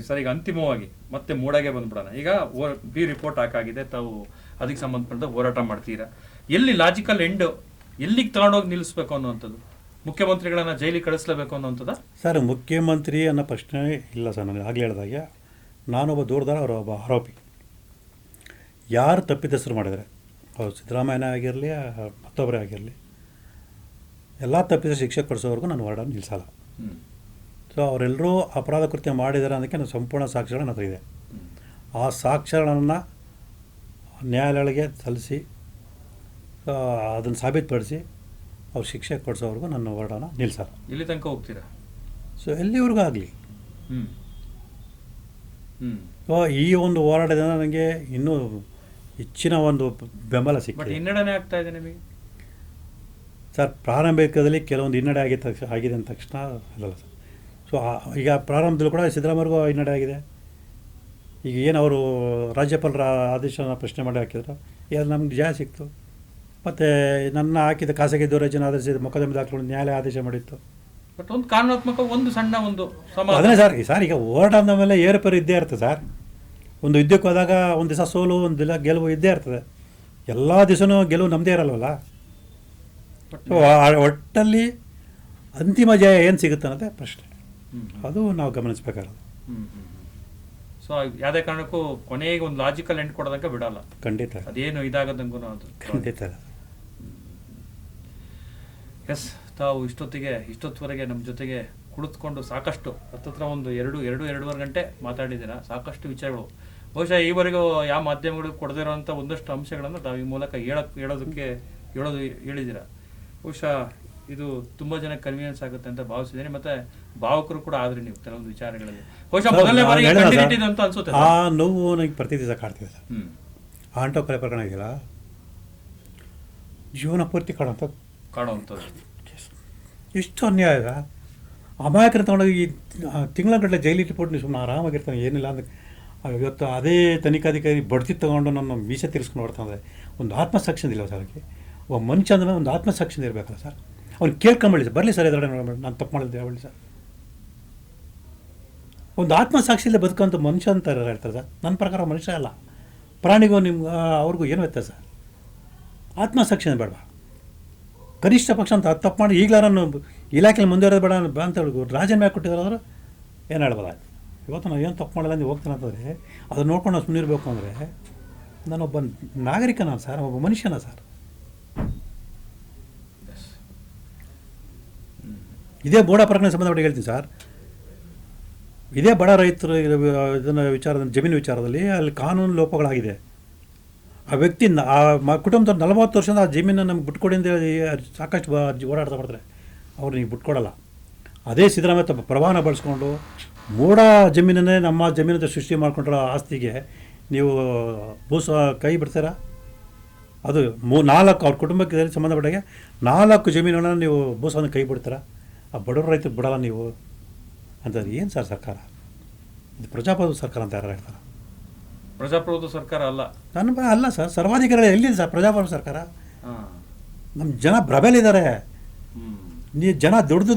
Sir, ಈಗ ಅಂತಿಮವಾಗಿ ಮತ್ತೆ ಮೂಡಾಗೆ ಬಂದ್ಬಿಡೋಣ. ಈಗ ಬಿ ರಿಪೋರ್ಟ್ ಹಾಕಾಗಿದೆ, ತಾವು ಅದಕ್ಕೆ ಸಂಬಂಧಪಟ್ಟ ಹೋರಾಟ ಮಾಡ್ತೀರಾ. ಎಲ್ಲಿ ಲಾಜಿಕಲ್ ಎಂಡ್, ಎಲ್ಲಿಗೆ ತಗೊಂಡೋಗಿ ನಿಲ್ಲಿಸ್ಬೇಕು ಅನ್ನುವಂಥದ್ದು? ಮುಖ್ಯಮಂತ್ರಿಗಳನ್ನ ಜೈಲಿಗೆ ಕಳಿಸ್ಲೇಬೇಕು ಅನ್ನೋಂಥದ್ದು? ಸರ್, ಮುಖ್ಯಮಂತ್ರಿ ಅನ್ನೋ ಪ್ರಶ್ನೆ ಇಲ್ಲ ಸರ್. ನನಗೆ ಆಗಲೇ ಹೇಳಿದಾಗೆ ನಾನೊಬ್ಬ ದೂರದಾರ, ಅವರೊಬ್ಬ ಆರೋಪಿ. ಯಾರು ತಪ್ಪಿತಸ್ಥರು ಮಾಡಿದರೆ, ಅವ್ರು ಸಿದ್ದರಾಮಯ್ಯನೇ ಆಗಿರಲಿ ಮತ್ತೊಬ್ಬರೇ ಆಗಿರಲಿ, ಎಲ್ಲ ತಪ್ಪಿದ ಶಿಕ್ಷೆ ಕೊಡಿಸೋವರೆಗೂ ನಾನು ಹೋರಾಟ ನಿಲ್ಲಿಸಲ್ಲ. ಸೊ ಅವರೆಲ್ಲರೂ ಅಪರಾಧ ಕೃತ್ಯ ಮಾಡಿದ್ದಾರೆ ಅನ್ನೋಕ್ಕೆ ನಾನು ಸಂಪೂರ್ಣ ಸಾಕ್ಷ್ಯಗಳು ನನ್ನ ಹತ್ರ ಇದೆ. ಆ ಸಾಕ್ಷ್ಯಗಳನ್ನು ನ್ಯಾಯಾಲಯಗಳಿಗೆ ಸಲ್ಲಿಸಿ ಅದನ್ನು ಸಾಬೀತುಪಡಿಸಿ ಅವ್ರು ಶಿಕ್ಷೆ ಕೊಡಿಸೋವರೆಗೂ ನನ್ನ ಹೋರಾಟನ ನಿಲ್ಲಿಸಲ್ಲ. ಎಲ್ಲಿ ತನಕ ಹೋಗ್ತೀರಾ? ಸೊ ಎಲ್ಲಿವರೆಗೂ ಆಗಲಿ. ಸೊ ಈ ಒಂದು ಹೋರಾಟದಿಂದ ನನಗೆ ಇನ್ನೂ ಹೆಚ್ಚಿನ ಒಂದು ಬೆಂಬಲ ಸಿಕ್ಕಿದೆ. ಹಿನ್ನಡೆನೇ ಆಗ್ತಾ ಇದೆ ನಿಮಗೆ ಸರ್? ಪ್ರಾರಂಭಿಕದಲ್ಲಿ ಕೆಲವೊಂದು ಹಿನ್ನಡೆ ಆಗಿದೆ ಅಂದ ತಕ್ಷಣ ಅಲ್ಲಲ್ಲ ಸರ್. ಸೊ ಈಗ ಪ್ರಾರಂಭದಲ್ಲೂ ಕೂಡ ಸಿದ್ದರಾಮಯ್ಯರಿಗೂ ಹಿನ್ನಡೆ ಆಗಿದೆ. ಈಗ ಏನು ಅವರು ರಾಜ್ಯಪಾಲರ ಆದೇಶನ ಪ್ರಶ್ನೆ ಮಾಡಿ ಹಾಕಿದ್ರು, ಈಗ ನಮ್ಗೆ ಜಯ ಸಿಕ್ತು. ಮತ್ತು ನನ್ನ ಹಾಕಿದ ಖಾಸಗಿ ದೌರ್ಜನ್ಯ ಆಧರಿಸಿದ ಮೊಕದ್ದಮೆ ದಾಖಲೆಗಳನ್ನು ನ್ಯಾಯಾಲಯ ಆದೇಶ ಮಾಡಿತ್ತು. ಬಟ್ ಒಂದು ಕಾನೂನಾತ್ಮಕ ಒಂದು ಸಣ್ಣ ಒಂದು ಅದನ್ನೇ ಸರ್ ಈಗ ಹೋರಾಟ ಅಂದ ಮೇಲೆ ಏರುಪೇರು ಇದ್ದೇ ಇರ್ತದೆ ಸರ್. ಒಂದು ಯುದ್ಧಕ್ಕೆ ಹೋದಾಗ ಒಂದು ದಿವಸ ಸೋಲು, ಒಂದು ದಿನ ಗೆಲುವು ಇದ್ದೇ ಇರ್ತದೆ. ಎಲ್ಲ ದಿವಸನೂ ಗೆಲುವು ನಮ್ಮದೇ ಇರಲ್ವಲ್ಲ. ಸೊ ಒಟ್ಟಲ್ಲಿ ಅಂತಿಮ ಜಯ ಏನು ಸಿಗುತ್ತೆ ಅನ್ನೋದೇ ಪ್ರಶ್ನೆ. ಅದು ನಾವು ಗಮನಿಸಬೇಕಾಗಿರೋದು. ಸೊ ಯಾವುದೇ ಕಾರಣಕ್ಕೂ ಕೊನೆಗೆ ಒಂದು ಲಾಜಿಕಲ್ ಎಂಡ್ ಕೊಡೋದಕ್ಕೆ ಬಿಡಲ್ಲ. ಖಂಡಿತ. ಅದೇನು ಇದಾಗದಂಗೂ ಅದು ಖಂಡಿತ. ಎಸ್, ತಾವು ಇಷ್ಟೊತ್ತುವರೆಗೆ ನಮ್ಮ ಜೊತೆಗೆ ಕುಳಿತುಕೊಂಡು ಸಾಕಷ್ಟು ಹತ್ತತ್ರ ಒಂದು ಎರಡೂವರೆ ಗಂಟೆ ಮಾತಾಡಿದ್ದೀರಾ. ಸಾಕಷ್ಟು ವಿಚಾರಗಳು ಬಹುಶಃ ಈವರೆಗೂ ಯಾವ ಮಾಧ್ಯಮಗಳು ಕೊಡದಿರೋಂಥ ಒಂದಷ್ಟು ಅಂಶಗಳನ್ನು ತಾವು ಈ ಮೂಲಕ ಹೇಳಿದ್ದೀರಾ. ಬಹುಶಃ ಇದು ತುಂಬ ಜನ ಕನ್ವೀನಿಯನ್ಸ್ ಆಗುತ್ತೆ ಅಂತ ಭಾವಿಸಿದ್ದೀನಿ. ಮತ್ತೆ ಭಾವಕರು ಕೂಡ ಆದ್ರಿ ನೀವು ಕೆಲವೊಂದು ವಿಚಾರಗಳಲ್ಲಿ. ಬಹುಶಃ ಮೊದಲನೇ ಬಾರಿ ಅಂತ ಅನ್ಸುತ್ತೆ. ಆ ನೋವು ನನಗೆ ಪ್ರತಿ ದಿವಸ ಕಾಡ್ತಿದೆ ಸರ್. ಆಂಟೋ ಕೊಲೆ ಪ್ರಕರಣ ಇದೆಯಲ್ಲ, ಜೀವನ ಪೂರ್ತಿ ಕಾಡುವಂಥದ್ದು. ಎಷ್ಟು ಅನ್ಯಾಯ. ಅಮಾಯಕರ ತಗೊಂಡೋಗಿ ತಿಂಗಳಗಟ್ಟಲೆ ಜೈಲಿಗೆ ಇಟ್ಬಿಟ್ಟು ನೀವು ಸುಮ್ಮನೆ ಆರಾಮಾಗಿರ್ತಾನೆ, ಏನಿಲ್ಲ ಅಂದ್ರೆ. ಇವತ್ತು ಅದೇ ತನಿಖಾಧಿಕಾರಿ ಬಡ್ತಿ ತೊಗೊಂಡು ನನ್ನ ಮೀಸೆ ತಿರ್ಸ್ಕೊಂಡು ಬರ್ತಾನೆ. ಒಂದು ಆತ್ಮಸಾಕ್ಷಿ ಇಲ್ಲ ಸರ್. ಅದಕ್ಕೆ ಒಬ್ಬ ಮನುಷ್ಯ ಅಂದ್ರೆ ಒಂದು ಆತ್ಮಸಾಕ್ಷಿ ಇರಬೇಕಲ್ಲ ಸರ್. ಅವ್ನು ಕೇಳ್ಕೊಂಬಳ್ಳಿ ಸರ್, ಬರಲಿ ಸರ್ ಎದುರುಗಡೆ ನಾನು ತಪ್ಪು ಮಾಡಿದ್ದೆ ಹೇಳಿ ಸರ್. ಒಂದು ಆತ್ಮಸಾಕ್ಷಿಯಲ್ಲೇ ಬದುಕಂತ ಮನುಷ್ಯ ಅಂತ ಹೇಳ್ತಾರೆ ಸರ್. ನನ್ನ ಪ್ರಕಾರ ಮನುಷ್ಯ ಅಲ್ಲ, ಪ್ರಾಣಿಗೂ ನಿಮ್ಗೆ ಅವ್ರಿಗೂ ಏನು ವ್ಯತ್ಯಾಸ? ಆತ್ಮಸಾಕ್ಷಿನೇ ಬೇಡವಾ? ಕನಿಷ್ಠ ಪಕ್ಷ ಅಂತ ತಪ್ಪು ಮಾಡಿ ಈಗಲ ನಾನು ಇಲಾಖೆಯಲ್ಲಿ ಮುಂದುವರೆದು ಬೇಡ ಅಂತ ಹೇಳಿ ರಾಜನ ಮ್ಯಾಗ ಕೊಟ್ಟಿದ್ದಾರಾದ್ರೆ ಏನು ಹೇಳ್ಬೋದ? ಇವತ್ತು ನಾವು ಏನು ತಪ್ಪು ಮಾಡಲ್ಲ ನೀವು ಹೋಗ್ತಾನೆ ಅಂತಂದರೆ ಅದನ್ನು ನೋಡ್ಕೊಂಡು ನಾವು ಸುಮ್ಮನೆ ಇರಬೇಕು ಅಂದರೆ ನಾನೊಬ್ಬ ನಾಗರಿಕನ ಸರ್, ಒಬ್ಬ ಮನುಷ್ಯನ ಸರ್. ಇದೇ ಬೋಡ ಪ್ರಕರಣ ಸಂಬಂಧಪಟ್ಟ ಹೇಳ್ತೀನಿ ಸರ್. ಇದೇ ಬಡ ರೈತರು ಜಮೀನು ವಿಚಾರದಲ್ಲಿ ಅಲ್ಲಿ ಕಾನೂನು ಲೋಪಗಳಾಗಿದೆ. ಆ ವ್ಯಕ್ತಿ ಕುಟುಂಬದವ್ರು 40 ವರ್ಷದಿಂದ ಆ ಜಮೀನನ್ನು ನಮ್ಗೆ ಬಿಟ್ಕೊಡಿ ಅಂತ ಸಾಕಷ್ಟು ಓಡಾಡ್ತಾ ಬರ್ತಾರೆ. ಅವ್ರು ನೀವು ಬಿಟ್ಕೊಡಲ್ಲ. ಅದೇ ಸಿದ್ದರಾಮಯ್ಯ ಪ್ರವಾಹನ ಬಳಸ್ಕೊಂಡು ಮೂಡ ಜಮೀನನ್ನೇ ನಮ್ಮ ಜಮೀನದ ಸೃಷ್ಟಿ ಮಾಡ್ಕೊಂಡಿರೋ ಆಸ್ತಿಗೆ ನೀವು ಕೈ ಬಿಡ್ತೀರಾ? ಅದು 4 ಅವ್ರ ಕುಟುಂಬಕ್ಕೆ ಸಂಬಂಧಪಟ್ಟಾಗೆ 4 ಜಮೀನುಗಳನ್ನು ನೀವು ಭೂಸವನ್ನು ಕೈ ಬಿಡ್ತೀರಾ? ಆ ಬಡವರು ರೈತರು ಬಿಡಲ್ಲ ನೀವು ಅಂತಂದ್ರೆ ಏನು ಸರ್ ಸರ್ಕಾರ? ಇದು ಪ್ರಜಾಪ್ರಭುತ್ವ ಸರ್ಕಾರ ಅಂತ ಯಾರು ಹೇಳ್ತಾರೆ? ಪ್ರಜಾಪ್ರಭುತ್ವ ಸರ್ಕಾರ ಅಲ್ಲ, ಅಲ್ಲ ಸರ್. ಸರ್ವಾಧಿಕಾರಿ ಎಲ್ಲಿದೆ ಸರ್ ಪ್ರಜಾಪ್ರಭುತ್ವ ಸರ್ಕಾರ? ನಮ್ಮ ಜನ ಪ್ರಬಲಿದ್ದಾರೆ. ನೀವು ಜನ ದುಡ್ಡು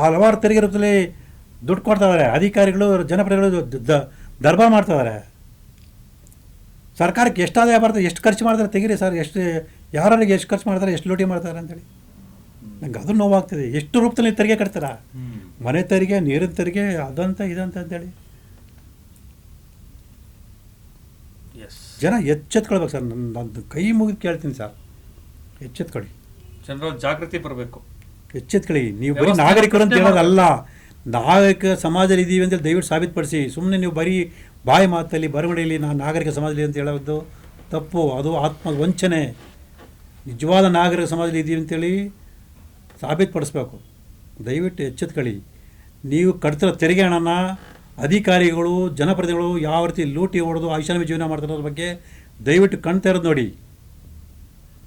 ಹಲವಾರು ತೆರಿಗೆ ರೂಪದಲ್ಲಿ ದುಡ್ಡು ಕೊಡ್ತಾ ಇದ್ದಾರೆ. ಅಧಿಕಾರಿಗಳು ಜನಪ್ರತಿನಿಧಿಗಳು ದರ್ಬಾರ್ ಮಾಡ್ತಾ ಇದ್ದಾರೆ. ಸರ್ಕಾರಕ್ಕೆ ಎಷ್ಟು ಆದಾಯ ಬರ್ತದೆ, ಎಷ್ಟು ಖರ್ಚು ಮಾಡ್ತಾರೆ ತೆಗೀರಿ ಸರ್. ಯಾರಿಗೆ ಎಷ್ಟು ಖರ್ಚು ಮಾಡ್ತಾರೆ, ಎಷ್ಟು ಲೂಟಿ ಮಾಡ್ತಾರೆ ಅಂತೇಳಿ ನಂಗೆ ಅದು ನೋವಾಗ್ತದೆ. ಎಷ್ಟು ರೂಪದಲ್ಲಿ ತೆರಿಗೆ ಕಟ್ತಾರ? ಮನೆ ತೆರಿಗೆ, ನೀರಿನ ತೆರಿಗೆ, ಅದಂತ ಇದಂತ ಅಂತೇಳಿ ಜನ ಎಚ್ಚೆತ್ಕೊಳ್ಬೇಕು ಸರ್. ನನ್ನ ಕೈ ಮುಗಿದು ಕೇಳ್ತೀನಿ ಸರ್, ಎಚ್ಚೆತ್ಕೊಳ್ಳಿ. ಜನರ ಜಾಗೃತಿ ಬರಬೇಕು. ಎಚ್ಚೆತ್ಕೊಳ್ಳಿ. ನೀವು ಬರೀ ನಾಗರಿಕರು ಅಂತ ಹೇಳೋದಲ್ಲ, ನಾಗರಿಕ ಸಮಾಜದಲ್ಲಿ ಇದ್ದೀವಿ ಅಂತೇಳಿ ದಯವಿಟ್ಟು ಸಾಬೀತುಪಡಿಸಿ. ಸುಮ್ಮನೆ ನೀವು ಬರೀ ಬಾಯಿ ಮಾತಲ್ಲಿ ಬರವಣಿಗೆಯಲ್ಲಿ ನಾನು ನಾಗರಿಕ ಸಮಾಜದಲ್ಲಿ ಅಂತ ಹೇಳೋದು ತಪ್ಪು. ಅದು ಆತ್ಮ ವಂಚನೆ. ನಿಜವಾದ ನಾಗರಿಕ ಸಮಾಜದಲ್ಲಿ ಇದ್ದೀವಿ ಅಂತೇಳಿ ಸಾಬೀತುಪಡಿಸ್ಬೇಕು. ದಯವಿಟ್ಟು ಎಚ್ಚೆತ್ಕೊಳ್ಳಿ. ನೀವು ಕಟ್ತಿರೋ ತೆರಿಗೆ ಹಣನ ಅಧಿಕಾರಿಗಳು, ಜನಪ್ರತಿನಿಧಿಗಳು ಯಾವ ರೀತಿ ಲೂಟಿ ಹೊಡೆದು ಐಷಾರಾಮಿ ಜೀವನ ಮಾಡ್ತಿರೋದ್ರ ಬಗ್ಗೆ ದಯವಿಟ್ಟು ಕಣ್ತಾ ಇರೋದು ನೋಡಿ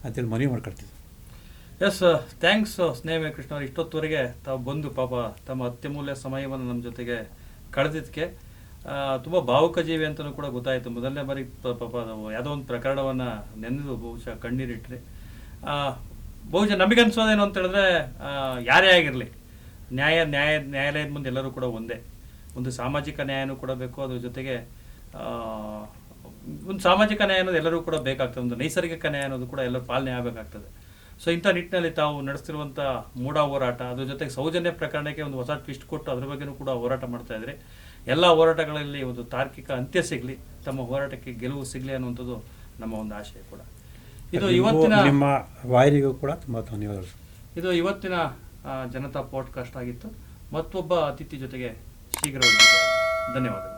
ಅಂತೇಳಿ ಮನವಿ ಮಾಡ್ಕೊಳ್ತೀವಿ. ಎಸ್, ಥ್ಯಾಂಕ್ಸ್ ಸ್ನೇಹ ಕೃಷ್ಣ ಅವರು. ಇಷ್ಟೊತ್ತುವರೆಗೆ ತಾವು ಬಂದು ಪಾಪ ತಮ್ಮ ಅತ್ಯಮೂಲ್ಯ ಸಮಯವನ್ನು ನಮ್ಮ ಜೊತೆಗೆ ಕಳೆದಿದ್ದಕ್ಕೆ ತುಂಬ ಭಾವುಕ ಜೀವಿ ಅಂತಲೂ ಕೂಡ ಗೊತ್ತಾಯಿತು. ಮೊದಲನೇ ಬಾರಿ ಪಾಪ ಯಾವುದೋ ಒಂದು ಪ್ರಕರಣವನ್ನು ನೆನೆದು ಬಹುಶಃ ಕಣ್ಣೀರಿಟ್ರಿ. ಬಹುಶಃ ನಮಗನ್ಸೋದೇನು ಅಂತ ಹೇಳಿದ್ರೆ, ಯಾರೇ ಆಗಿರಲಿ ನ್ಯಾಯಾಲಯದ ಮುಂದೆ ಎಲ್ಲರೂ ಕೂಡ ಒಂದೇ. ಒಂದು ಸಾಮಾಜಿಕ ನ್ಯಾಯನೂ ಕೂಡ ಬೇಕು, ಅದ್ರ ಜೊತೆಗೆ ಒಂದು ಸಾಮಾಜಿಕ ನ್ಯಾಯ ಅನ್ನೋದು ಎಲ್ಲರಿಗೂ ಕೂಡ ಬೇಕಾಗ್ತದೆ, ಒಂದು ನೈಸರ್ಗಿಕ ನ್ಯಾಯ ಅನ್ನೋದು ಕೂಡ ಎಲ್ಲರೂ ಪಾಲನೆ ಆಗಬೇಕಾಗ್ತದೆ. ಸೊ ಇಂಥ ನಿಟ್ಟಿನಲ್ಲಿ ತಾವು ನಡೆಸ್ತಿರುವಂಥ ಮೂಢ ಹೋರಾಟ, ಅದ್ರ ಜೊತೆಗೆ ಸೌಜನ್ಯ ಪ್ರಕರಣಕ್ಕೆ ಒಂದು ಹೊಸ ಟ್ವಿಸ್ಟ್ ಕೊಟ್ಟು ಅದ್ರ ಬಗ್ಗೆನೂ ಕೂಡ ಹೋರಾಟ ಮಾಡ್ತಾ ಇದ್ರಿ. ಎಲ್ಲ ಹೋರಾಟಗಳಲ್ಲಿ ಒಂದು ತಾರ್ಕಿಕ ಅಂತ್ಯ ಸಿಗಲಿ, ತಮ್ಮ ಹೋರಾಟಕ್ಕೆ ಗೆಲುವು ಸಿಗಲಿ ಅನ್ನುವಂಥದ್ದು ನಮ್ಮ ಒಂದು ಆಶಯ ಕೂಡ. ಇದು ಇವತ್ತಿನ ನಿಮ್ಮ ವಾಹಿನಿಗೂ ಕೂಡ ತುಂಬ ಧನ್ಯವಾದಗಳು. ಇದು ಇವತ್ತಿನ ಜನತಾ ಪಾಡ್ಕಾಸ್ಟ್ ಆಗಿತ್ತು. ಮತ್ತೊಬ್ಬ ಅತಿಥಿ ಜೊತೆಗೆ ಶೀಘ್ರವಾಗಿ ಧನ್ಯವಾದಗಳು.